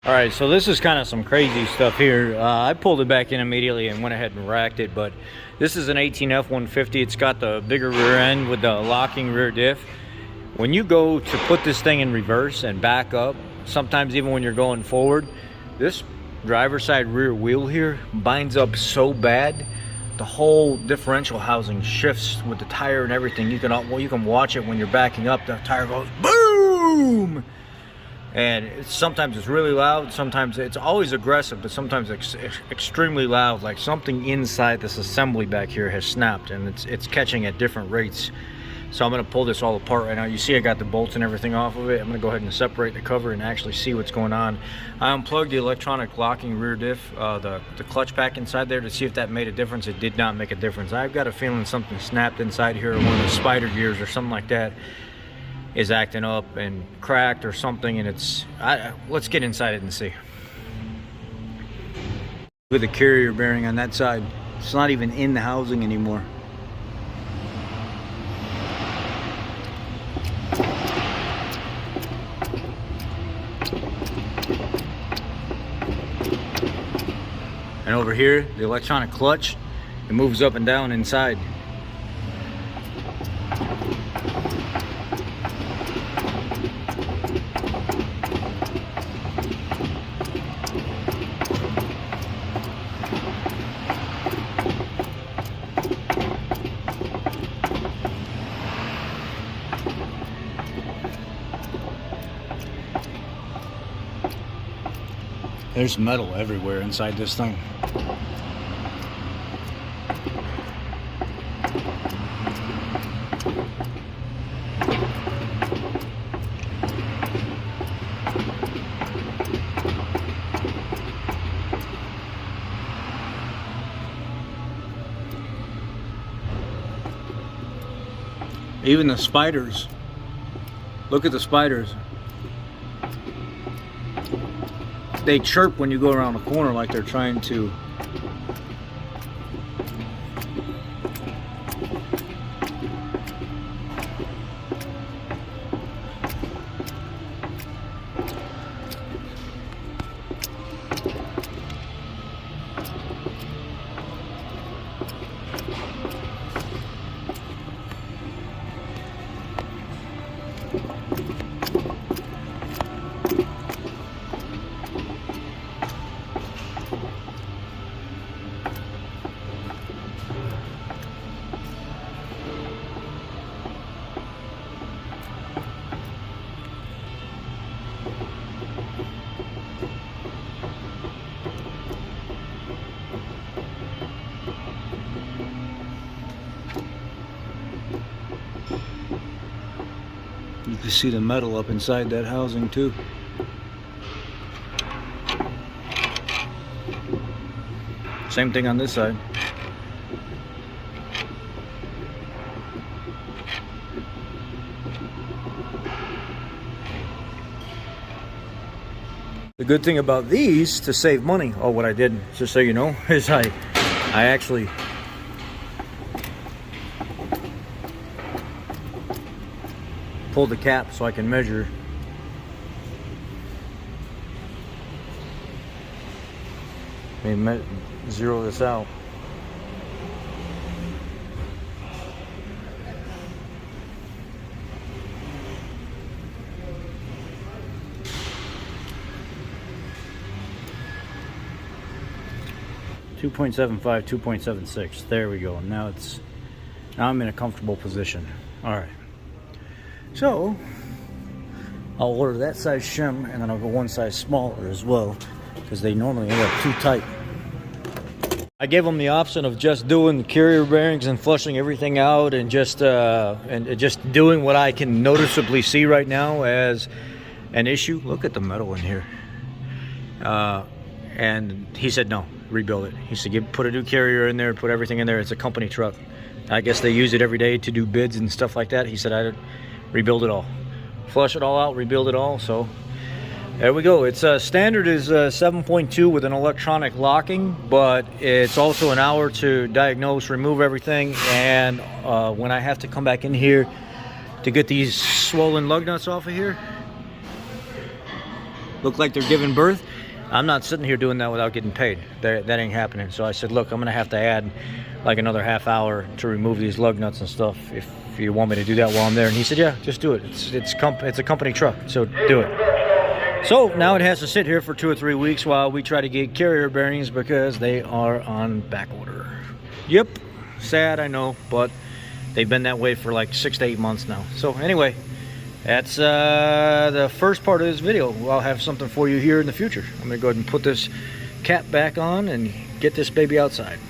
All right, so this is kind of some crazy stuff here. I pulled it back in immediately and went ahead and racked it, but this is an 18 F150. It's got the bigger rear end with the locking rear diff. When you go to put this thing in reverse and back up, sometimes even when you're going forward, this driver's side rear wheel here binds up so bad, the whole differential housing shifts with the tire and everything. You can watch it when you're backing up. The tire goes boom! And sometimes it's really loud, sometimes it's always aggressive, but sometimes it's extremely loud, like something inside this assembly back here has snapped and it's catching at different rates. So I'm going to pull this all apart right now. You see I got the bolts and everything off of it. I'm going to go ahead and separate the cover and actually see what's going on. I unplugged the electronic locking rear diff, the clutch pack inside there, to see if that made a difference. It did not make a difference. I've got a feeling something snapped inside here, one of the spider gears or something like that is acting up and cracked or something, and let's get inside it and see. With the carrier bearing on that side, it's not even in the housing anymore. And over here, the electronic clutch, it moves up and down inside. There's metal everywhere inside this thing. Even the spiders. Look at the spiders. They chirp when you go around a corner like they're trying to. You can see the metal up inside that housing too. Same thing on this side. The good thing about these, to save money, what I did, just so you know, is I actually pulled the cap so I can measure. Let me zero this out. .75, 2.76. There we go. Now I'm in a comfortable position. All right. So I'll order that size shim, and then I'll go one size smaller as well, because they normally end up too tight. I gave them the option of just doing the carrier bearings and flushing everything out, and just doing what I can noticeably see right now as an issue. Look at the metal in here. And he said no, rebuild it. He said put a new carrier in there, put everything in there. It's a company truck. I guess they use it every day to do bids and stuff like that. He said I'd rebuild it all, flush it all out, rebuild it all. So there we go. It's standard is 7.2 with an electronic locking, but it's also an hour to diagnose, remove everything, and when I have to come back in here to get these swollen lug nuts off of here, look like they're giving birth. I'm not sitting here doing that without getting paid. That ain't happening. So I said, look, I'm gonna have to add like another half hour to remove these lug nuts and stuff if you want me to do that while I'm there. And he said, yeah, just do it. It's a company truck, so do it. So now it has to sit here for 2 or 3 weeks while we try to get carrier bearings because they are on back order. Yep, sad, I know, but they've been that way for like 6 to 8 months now. So anyway, that's the first part of this video. I'll have something for you here in the future. I'm gonna go ahead and put this cap back on and get this baby outside.